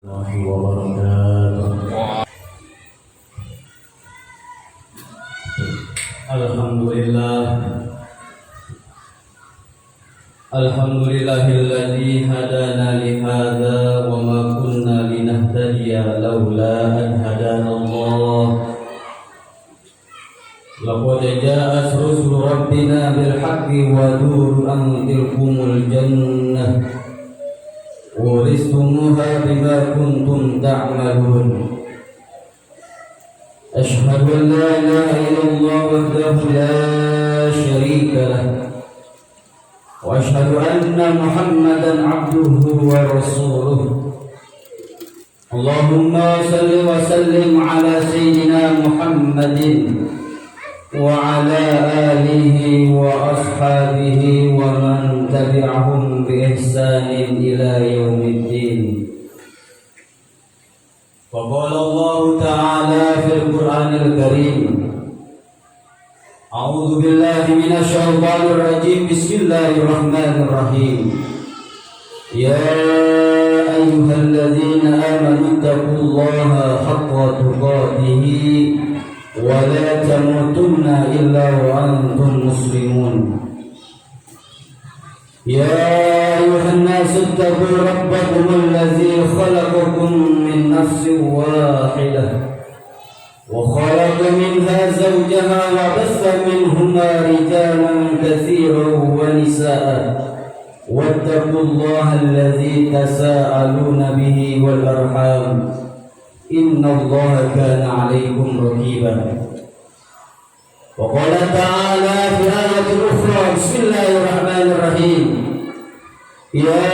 warahmatullahi wabarakatuh. Alhamdulillah, alhamdulillahilladzi hadana li hadza wa ma kunna linahtadiya laula an hadana Allah. Laqad ja'at rusulu rabbina bil haqqi wa nuru anzirkumul jannah uristumuha bima kuntum ta'malun. Ashhadu an la ilaha illallah wahdahu la syarika lah wa ashhadu anna Muhammadan abduhu wa rasuluh. Allahumma salli wa sallim ala sayyidina Muhammadin wa ala alihi wa ashabihi wa man tabi'ahum bi ihsanin ila yaumiddin. Wa qala Allah ta'ala fil Qur'anil Karim, a'udzu billahi minasy syaithanir rajim, bismillahirrahmanirrahim. Ya ayyuhalladzina amanu taqullaha haqqa tuqatih wa la tamutunna illa wa antum muslimun. Ya ayuhan nasu ittaqu rabbakum alladzi khalaqakum min nafsin wahidah wa khalaqa minha zawjaha wa bassa minhuma rijalan katsiran wa nisaa wattaqullaha alladzi tasaaluna bihi wal arham innallaha kana 'alaykum raqiba. Wa qala ta'ala fi ayatin ukhra, bismillahirrahmanirrahim. Ya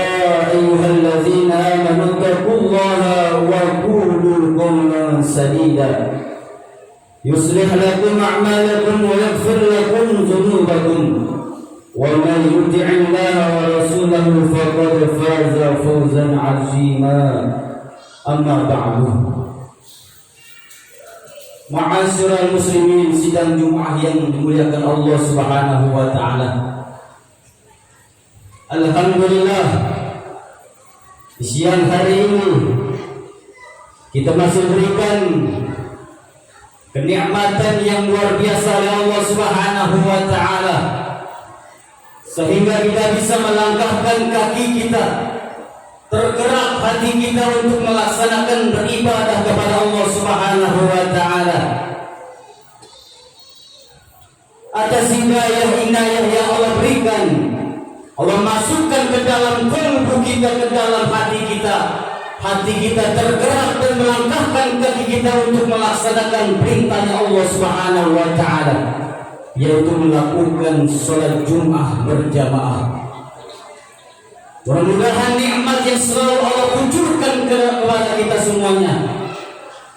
ayyuhalladzina amanu taqullaha wa qulu qawlan sadida yuslih lakum a'malakum wa yaghfir lakum dhunubakum wa man yuti'illaha wa rasulahu faqad faza fawzan 'azima. Amma ba'du. Ma'asyiral muslimin, sidang Jumat yang dimuliakan Allah Subhanahu wa taala. Alhamdulillah, di siang hari ini kita masih berikan kenikmatan yang luar biasa oleh Allah Subhanahu wa taala sehingga kita bisa melangkahkan kaki kita, tergerak hati kita untuk melaksanakan beribadah kepada Allah Subhanahu wa taala. Atas hidayah-hidayah yang Allah berikan, Allah masukkan ke dalam kalbu kita, ke dalam hati kita. Hati kita tergerak dan melangkahkan kaki kita untuk melaksanakan perintahnya Allah Subhanahu wa taala, yaitu melakukan salat Jumat berjamaah. Mudah-mudahan nikmat yang selalu Allah kucurkan kepada kita semuanya,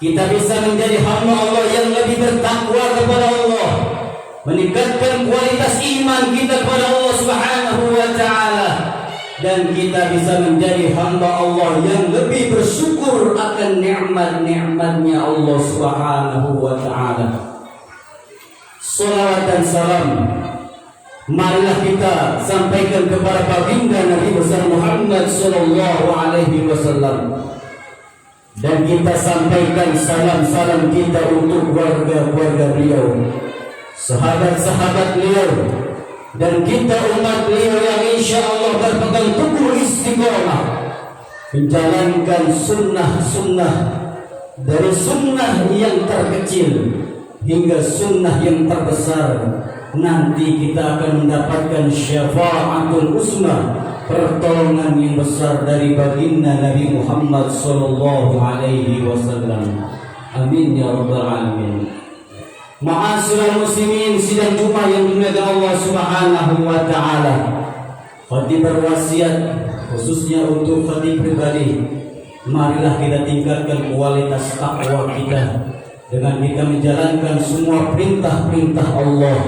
kita bisa menjadi hamba Allah yang lebih bertakwa kepada Allah, meningkatkan kualitas iman kita kepada Allah Subhanahu wa taala, dan kita bisa menjadi hamba Allah yang lebih bersyukur akan nikmat-nikmatnya Allah Subhanahu wa taala. Salawat dan salam marilah kita sampaikan kepada baginda Nabi besar Muhammad sallallahu alaihi wasallam, dan kita sampaikan salam-salam kita untuk keluarga-keluarga beliau, sahabat-sahabat beliau, dan kita umat beliau yang insyaallah berpegang teguh istiqomah menjalankan sunnah-sunnah, dari sunnah yang terkecil hingga sunnah yang terbesar. Nanti kita akan mendapatkan syafa'atul usma, pertolongan yang besar dari baginda Nabi Muhammad sallallahu alaihi wasallam. Amin ya rabbal alamin. Ma'asyiral muslimin, sidang Jumat yang dimuliakan Allah Subhanahu wa taala. Khatib berwasiat khususnya untuk khatib pribadi, marilah kita tingkatkan kualitas takwa kita dengan kita menjalankan semua perintah-perintah Allah,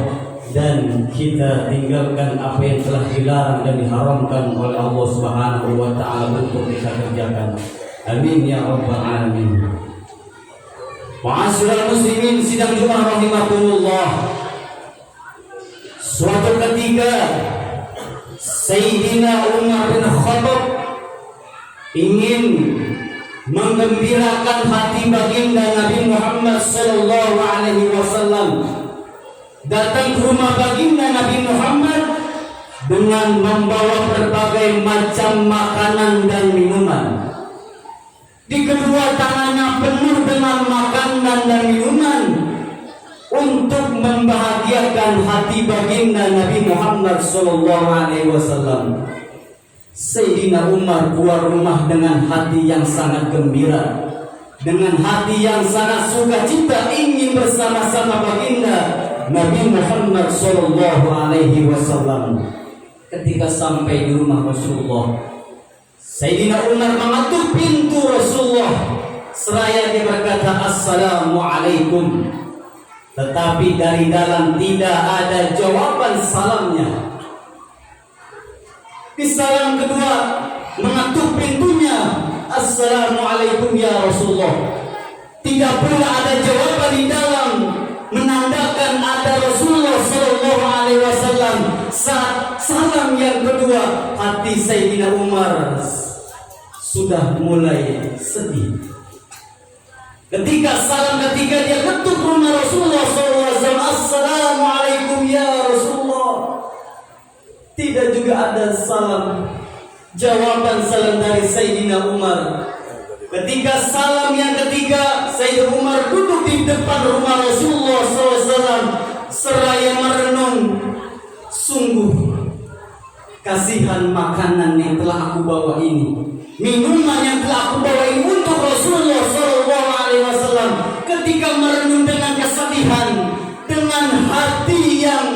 dan kita tinggalkan apa yang telah dilarang dan diharamkan oleh Allah Subhanahu wa taala untuk kita kerjakan. Amin ya rabbal alamin. Ma'asyiral muslimin, sidang Jumat rahimakumullah. Suatu ketika Sayyidina Umar bin Khattab ingin menggembirakan hati baginda Nabi Muhammad sallallahu alaihi wasallam, datang ke rumah baginda Nabi Muhammad dengan membawa berbagai macam makanan dan minuman. Di kedua tangannya penuh dengan makanan dan minuman untuk membahagiakan hati baginda Nabi Muhammad sallallahu alaihi wasallam. Sayyidina Umar keluar rumah dengan hati yang sangat gembira, dengan hati yang sangat sukacita ingin bersama-sama baginda Nabi Muhammad sallallahu alaihi wasallam. Ketika sampai di rumah Rasulullah, Sayyidina Umar mengetuk pintu Rasulullah seraya dia berkata assalamualaikum, tetapi dari dalam tidak ada jawaban salamnya. Di salam kedua mengetuk pintunya, assalamualaikum ya Rasulullah, tidak pula ada jawaban di dalam, menandakan ada Rasulullah sallallahu alaihi wasallam. Saat salam yang kedua, hati Sayyidina Umar sudah mulai sedih. Ketika salam ketiga dia ketuk rumah Rasulullah sallallahu alaihi wasallam, assalamualaikum ya Rasulullah, tidak juga ada jawaban salam dari Sayyidina Umar. Ketika salam yang ketiga, Sayyidina Umar duduk di depan rumah Rasulullah SAW seraya merenung, sungguh kasihan makanan yang telah aku bawa ini, minuman yang telah aku bawa ini untuk Rasulullah SAW. Ketika merenung dengan kesedihan, dengan hati yang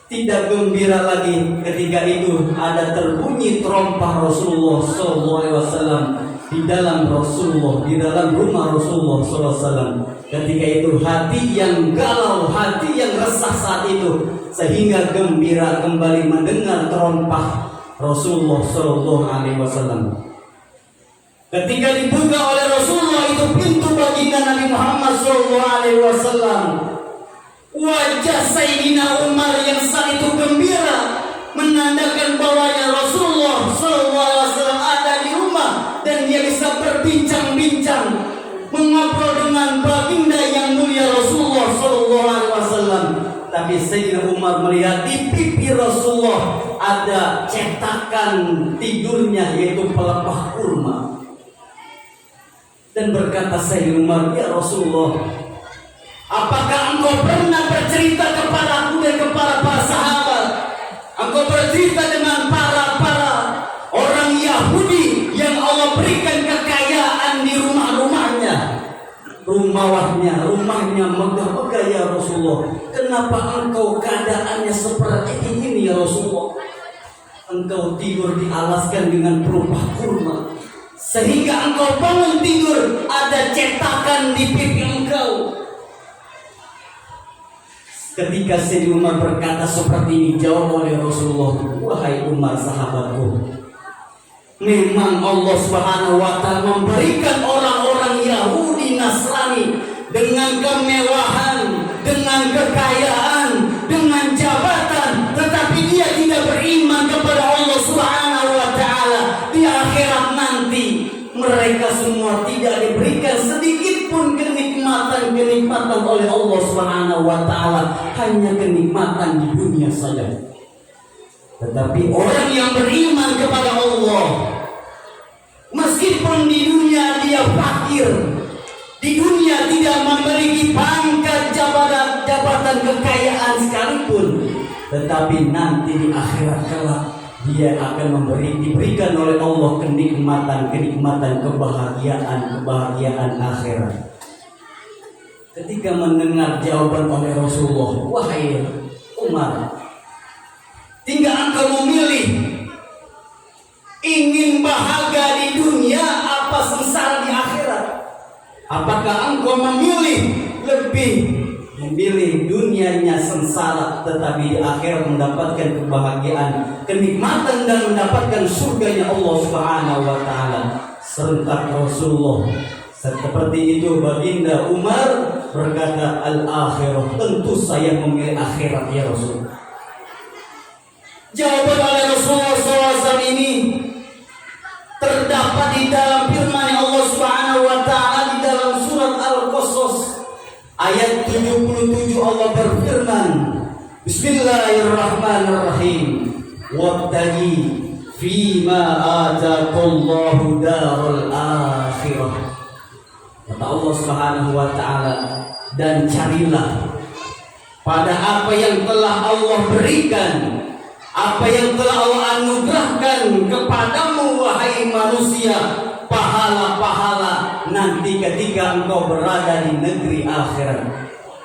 tidak gembira lagi, ketika itu ada terbunyi terompah Rasulullah SAW di dalam rumah Rasulullah SAW. Ketika itu hati yang galau, hati yang resah saat itu, sehingga gembira kembali mendengar terompah Rasulullah SAW. Ketika dibuka oleh Rasulullah itu pintu baginda Nabi Muhammad SAW, wajah Sayyidina Umar yang saat itu gembira menandakan bahwanya Rasulullah SAW ada di rumah dan dia bisa berbincang-bincang, mengobrol dengan baginda yang mulia Rasulullah SAW. Tapi Sayyidina Umar melihat di pipi Rasulullah ada cetakan tidurnya, yaitu pelepah kurma, dan berkata Sayyidina Umar, ya Rasulullah, apakah engkau pernah bercerita kepadaku dan kepada para sahabat? Engkau bercerita dengan para orang Yahudi yang Allah berikan kekayaan di rumahnya, rumahnya megah-megah ya Rasulullah. Kenapa engkau keadaannya seperti ini ya Rasulullah? Engkau tidur dialaskan dengan pelepah kurma, sehingga engkau bangun tidur ada cetakan di pipi engkau. Ketika Sayyidina Umar berkata seperti ini, jawab oleh Rasulullah, wahai Umar sahabatku, memang Allah Subhanahu wa ta'ala memberikan orang-orang Yahudi Nasrani dengan kemewahan, dengan kekayaan, dengan jabatan, tetapi dia tidak beriman kepada Allah Subhanahu wa ta'ala. Di akhirat nanti mereka semua tidak diberikan sedikit pun kenikmatan oleh Allah Subhanahu wa ta'ala, hanya kenikmatan di dunia saja. Tetapi orang yang beriman kepada Allah, meskipun di dunia dia fakir, di dunia tidak memiliki pangkat jabatan kekayaan sekalipun, tetapi nanti di akhirat kelak dia akan diberikan oleh Allah kenikmatan kebahagiaan akhirat. Ketika mendengar jawaban oleh Rasulullah, wahai Umar, tinggal engkau memilih, ingin bahagia di dunia apa sengsara di akhirat. Apakah engkau memilih dunianya sengsara tetapi di akhirat mendapatkan kebahagiaan, kenikmatan dan mendapatkan surganya Allah Subhanahu wa ta'ala? Serentak Rasulullah seperti itu baginda Umar berkata, al-akhirah, tentu saya memilih akhirat ya Rasul. Jawaban oleh Rasulullah SAW ini terdapat di dalam firman Allah Subhanahu wa taala di dalam surat Al-Qasas ayat 77. Allah berfirman, Bismillahirrahmanirrahim. Wabtaghi fima ataqallahu darul akhirah. Kata Allah Subhanahu wa taala, dan carilah pada apa yang telah Allah berikan, apa yang telah Allah anugerahkan kepadamu wahai manusia, pahala-pahala nanti ketika engkau berada di negeri akhirat.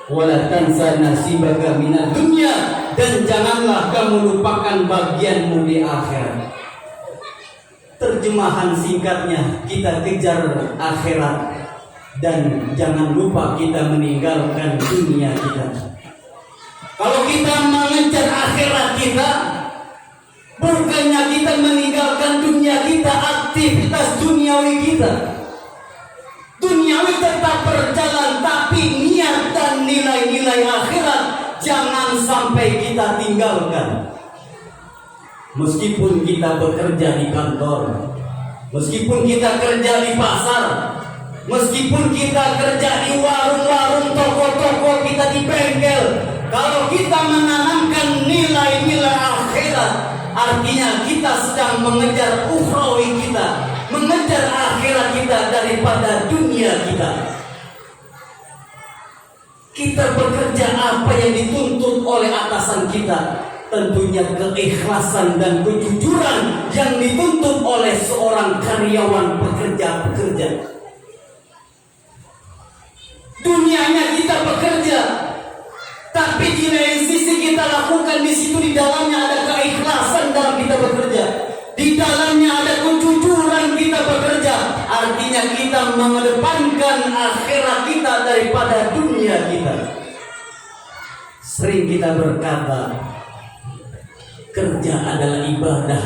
Wala tansa nasibaka minad dunya, dan janganlah kamu lupakan bagianmu di akhirat. Terjemahan singkatnya, kita kejar akhirat dan jangan lupa kita meninggalkan dunia kita. Kalau kita mengejar akhirat kita, bukannya kita meninggalkan dunia kita, aktivitas duniawi kita. Duniawi tetap berjalan, tapi niat dan nilai-nilai akhirat jangan sampai kita tinggalkan. Meskipun kita bekerja di kantor, meskipun kita kerja di pasar, meskipun kita kerja di warung-warung, toko-toko, kita di bengkel, kalau kita menanamkan nilai-nilai akhirat, artinya kita sedang mengejar ukhrawi kita, mengejar akhirat kita daripada dunia kita. Kita bekerja apa yang dituntut oleh atasan kita, tentunya keikhlasan dan kejujuran yang dituntut oleh seorang karyawan pekerja. Dunianya kita bekerja, tapi di lain sisi kita lakukan di situ, di dalamnya ada keikhlasan dalam kita bekerja, di dalamnya ada kejujuran kita bekerja. Artinya kita mengedepankan akhirat kita daripada dunia kita. Sering kita berkata, kerja adalah ibadah,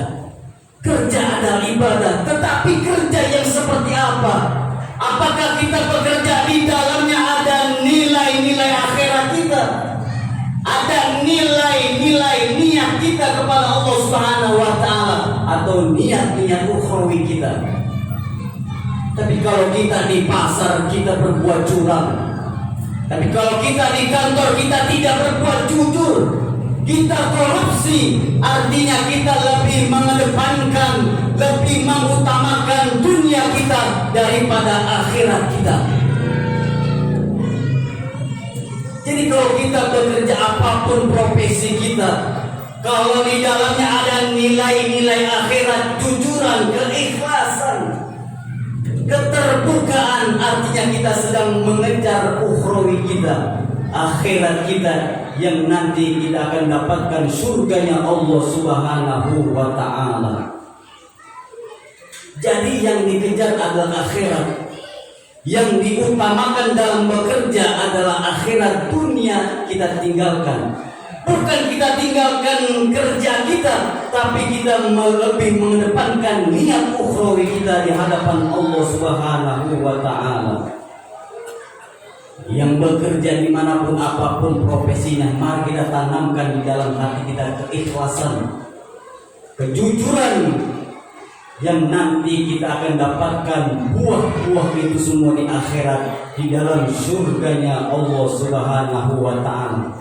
kerja adalah ibadah. Tetapi kerja yang seperti apa? Apakah kita bekerja di dalamnya ada nilai-nilai akhirat kita? Ada nilai-nilai niat kita kepada Allah Subhanahu wa taala, atau niat-niat ukhrawi kita? Tapi kalau kita di pasar kita berbuat curang, tapi kalau kita di kantor kita tidak berbuat jujur, kita korupsi, artinya kita lebih mengedepankan, lebih mengutamakan dunia kita daripada akhirat kita. Jadi kalau kita bekerja apapun profesi kita, kalau di dalamnya ada nilai-nilai akhirat, jujuran, keikhlasan, keterbukaan, artinya kita sedang mengejar ukhrawi kita, akhirat kita, yang nanti kita akan dapatkan surganya Allah Subhanahu wa ta'ala. Jadi yang dikejar adalah akhirat, yang diutamakan dalam bekerja adalah akhirat. Dunia kita tinggalkan, bukan kita tinggalkan kerja kita, tapi kita lebih mengedepankan niat ukhrawi kita di hadapan Allah Subhanahu wa ta'ala. Yang bekerja dimanapun apapun profesinya, mari kita tanamkan di dalam hati kita keikhlasan, kejujuran, yang nanti kita akan dapatkan buah-buah itu semua di akhirat, di dalam surganya Allah Subhanahu wa ta'ala.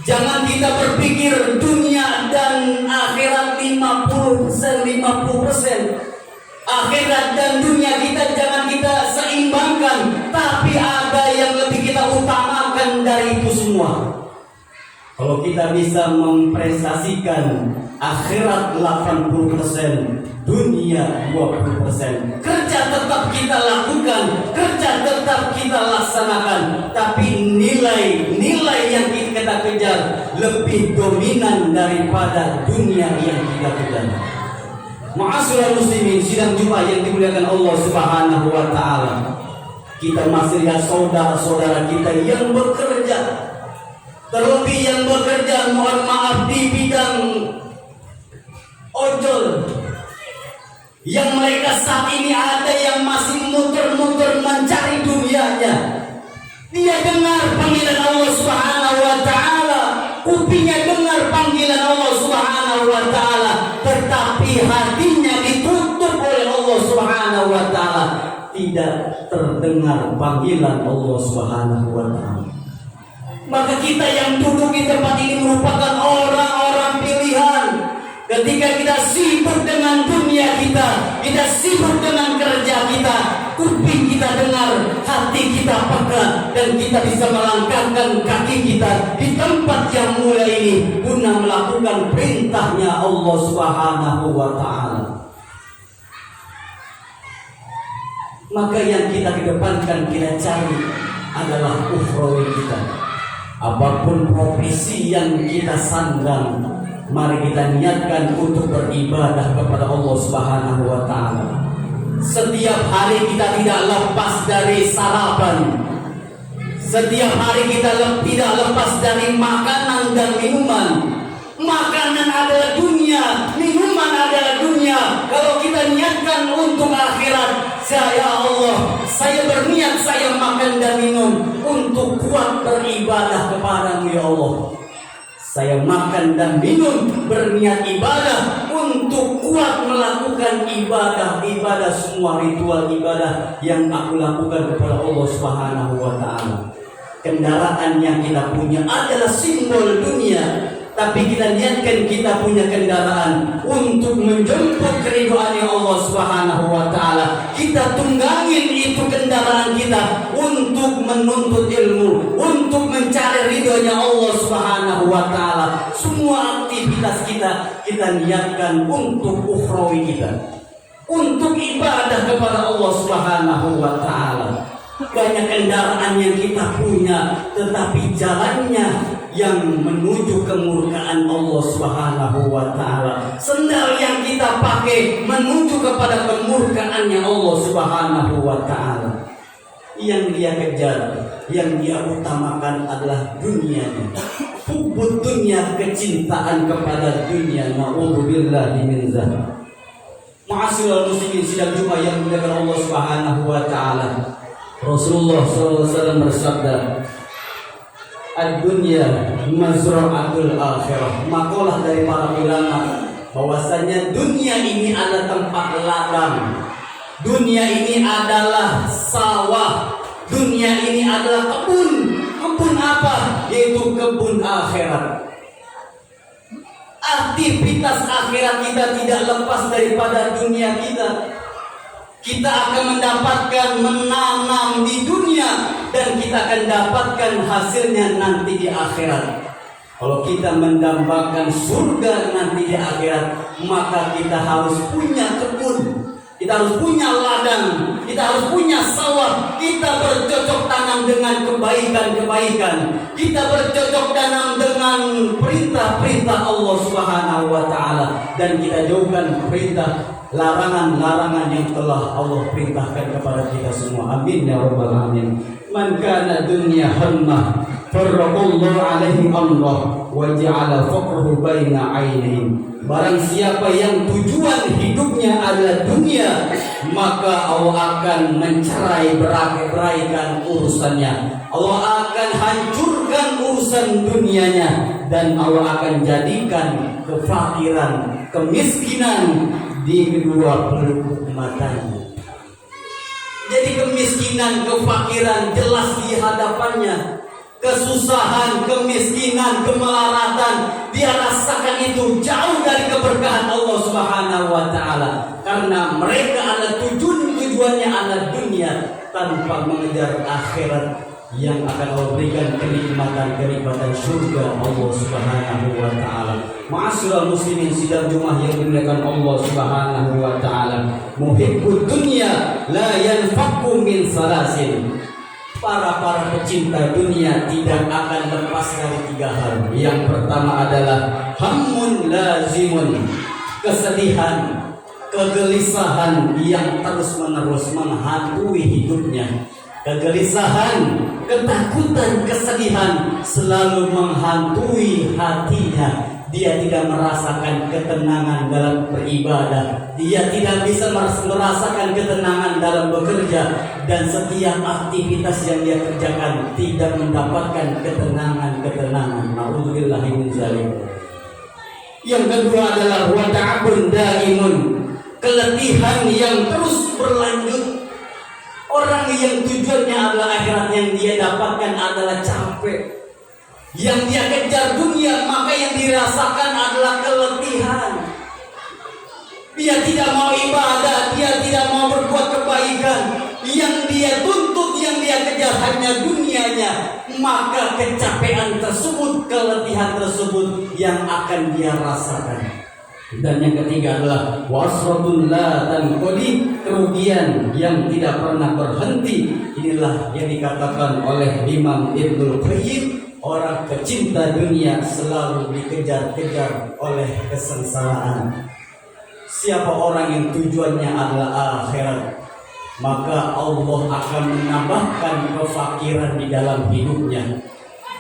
Jangan kita berpikir dunia dan akhirat 50%, 50%. Akhirat dan dunia kita jangan kita seimbangkan, tapi ada yang lebih kita utamakan dari itu semua. Kalau kita bisa memprestasikan akhirat 80%, dunia 20%, kerja tetap kita lakukan, kerja tetap kita laksanakan, tapi nilai-nilai yang kita kejar lebih dominan daripada dunia yang kita kejar. Ma'asyiral muslimin, sidang Jumat yang dimuliakan Allah Subhanahu wa ta'ala, kita masih lihat saudara-saudara kita yang bekerja, terlebih yang bekerja, mohon maaf, di bidang ojol, yang mereka saat ini ada yang masih muter-muter mencari dunianya. Dia dengar panggilan Allah Subhanahu wa ta'ala, kupingnya dengar panggilan Allah Subhanahu wa ta'ala, tetapi hatinya ditutup oleh Allah Subhanahu wa ta'ala, tidak terdengar panggilan Allah Subhanahu wa ta'ala. Maka kita yang duduk di tempat ini merupakan orang-orang pilihan. Ketika kita sibuk dengan dunia kita sibuk dengan kerja kita, kuping kita dengar, hati kita peka, dan kita bisa melangkahkan kaki kita di tempat yang mulia ini guna melakukan perintahnya Allah Subhanahu wa ta'ala. Maka yang kita kedepankan, kita cari adalah ukhrawi kita. Apapun profesi yang kita sandang, mari kita niatkan untuk beribadah kepada Allah Subhanahu wa ta'ala. Setiap hari kita tidak lepas dari sarapan. Setiap hari kita tidak lepas dari makanan dan minuman. Makanan adalah dunia, minuman adalah dunia. Kalau kita niatkan untuk akhirat, ya Allah, saya berniat saya makan dan minum untuk kuat beribadah kepadamu ya Allah. Saya makan dan minum berniat ibadah untuk kuat melakukan ibadah semua ritual ibadah yang aku lakukan kepada Allah Subhanahu wa ta'ala. Kendaraan yang kita punya adalah simbol dunia, tapi kita niatkan kita punya kendaraan untuk menjemput keridhaan Allah Subhanahu wa ta'ala. Kita tunggangin itu kendaraan kita untuk menuntut ilmu, untuk mencari ridhonya Allah Subhanahu wa ta'ala. Semua aktivitas kita niatkan untuk ukhrawi kita, untuk ibadah kepada Allah Subhanahu wa ta'ala. Banyak kendaraan yang kita punya, tetapi jalannya yang menuju kemurkaan Allah Subhanahu wa ta'ala. Sendal yang kita pakai menuju kepada kemurkaannya Allah Subhanahu wa ta'ala. Yang dia kejar, yang dia utamakan adalah dunianya. Hubbud dunia, kecintaan kepada dunia. Na'udzubillahi min dzalik. Ma'asyiral muslimin, sidang Jumat yang dimuliakan Allah Subhanahu wa ta'ala. Rasulullah SAW bersabda, ad-dunya mazra'atul akhirah. Makalah dari para ulama bahwasanya dunia ini adalah tempat ladang, dunia ini adalah sawah, dunia ini adalah kebun. Kebun apa? Yaitu kebun akhirat. Aktivitas akhirat kita tidak lepas daripada dunia kita. Kita akan mendapatkan menanam di dunia, dan kita akan dapatkan hasilnya nanti di akhirat. Kalau kita mendambakan surga nanti di akhirat, maka kita harus punya kebun, kita harus punya ladang, kita harus punya sawah. Kita bercocok tanam dengan kebaikan-kebaikan, kita bercocok tanam dengan perintah-perintah Allah Subhanahu wa ta'ala, dan kita jauhkan perintah larangan-larangan yang telah Allah perintahkan kepada kita semua. Amin ya rabbal alamin. Man kana dunya hammah farraqallahu alaihi amrah wa ja'ala faqruhu baina ainihi. Barang siapa yang tujuan hidupnya adalah dunia, maka Allah akan mencerai-beraikan urusannya. Allah akan hancurkan urusan dunianya, dan Allah akan jadikan kefakiran, kemiskinan di kedua pelupuk matanya. Jadi kemiskinan, kefakiran jelas di hadapannya. Kesusahan, kemiskinan, kemelaratan, dia rasakan itu jauh dari keberkahan Allah Subhanahu wa ta'ala. Karena mereka adalah tujuannya adalah dunia tanpa mengejar akhirat yang akan Allah berikan kenikmatan surga Allah Subhanahu wa ta'ala. Ma'asyiral muslimin, sidang Jumat yang dimuliakan Allah Subhanahu wa ta'ala. Muhibbud dunya la yanfaqu min salasin. Para pecinta dunia tidak akan lepas dari 3 hal. Yang pertama adalah hammun lazimun, kesedihan, kegelisahan yang terus-menerus menghantui hidupnya. Kegelisahan, ketakutan, kesedihan selalu menghantui hatinya. Dia tidak merasakan ketenangan dalam beribadah, dia tidak bisa merasakan ketenangan dalam bekerja, dan setiap aktivitas yang dia kerjakan tidak mendapatkan ketenangan. Na'udzubillahi min dzalik. Yang kedua adalah wa ta'abun daimun, keletihan yang terus berlanjut. Orang yang tujuannya adalah akhirat, yang dia dapatkan adalah capek. Yang dia kejar dunia, maka yang dirasakan adalah keletihan. Dia tidak mau ibadah, dia tidak mau berbuat kebaikan. Yang dia tuntut, yang dia kejar hanya dunianya. Maka kecapean tersebut, keletihan tersebut yang akan dia rasakan. Dan yang ketiga adalah wasratun la tanqadi, kerugian yang tidak pernah berhenti. Inilah yang dikatakan oleh Imam Ibnul Qayyim, orang pecinta dunia selalu dikejar-kejar oleh kesengsaraan. Siapa orang yang tujuannya adalah akhirat, maka Allah akan menambahkan kefakiran di dalam hidupnya.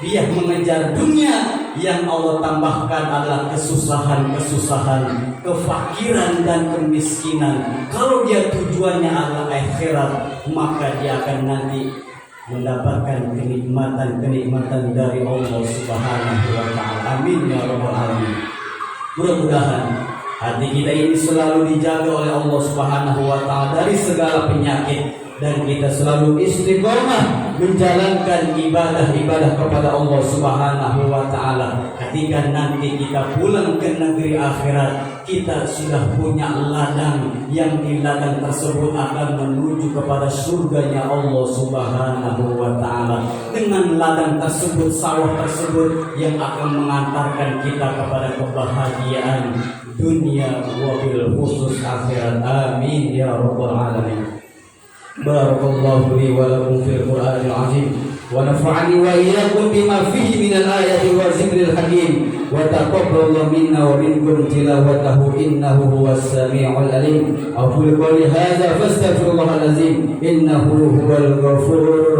Dia mengejar dunia, yang Allah tambahkan adalah kesusahan-kesusahan, kefakiran dan kemiskinan. Kalau dia tujuannya adalah akhirat, maka dia akan nanti mendapatkan kenikmatan-kenikmatan dari Allah Subhanahu wa taala. Amin ya rabbal alamin. Mudah-mudahan hati kita ini selalu dijaga oleh Allah Subhanahu wa taala dari segala penyakit, dan kita selalu istiqomah menjalankan ibadah-ibadah kepada Allah Subhanahu wa taala. Ketika nanti kita pulang ke negeri akhirat, kita sudah punya ladang, yang di ladang tersebut akan menuju kepada surganya Allah Subhanahu wa taala. Dengan ladang tersebut, sawah tersebut yang akan mengantarkan kita kepada kebahagiaan dunia wabil khusus akhirat. Amin ya rabbal alamin. Barakallahu li wa lakum fil Qur'anil azim, wa nafa'ani wa iyyakum bima fihi minal ayati wa zikril hakim, wa taqabbalallahu minna wa minkum tilawatahu innahu huwas samiul alim. Aqulu qawli hadza fastaghfirullahal azim innahu huwal ghafurur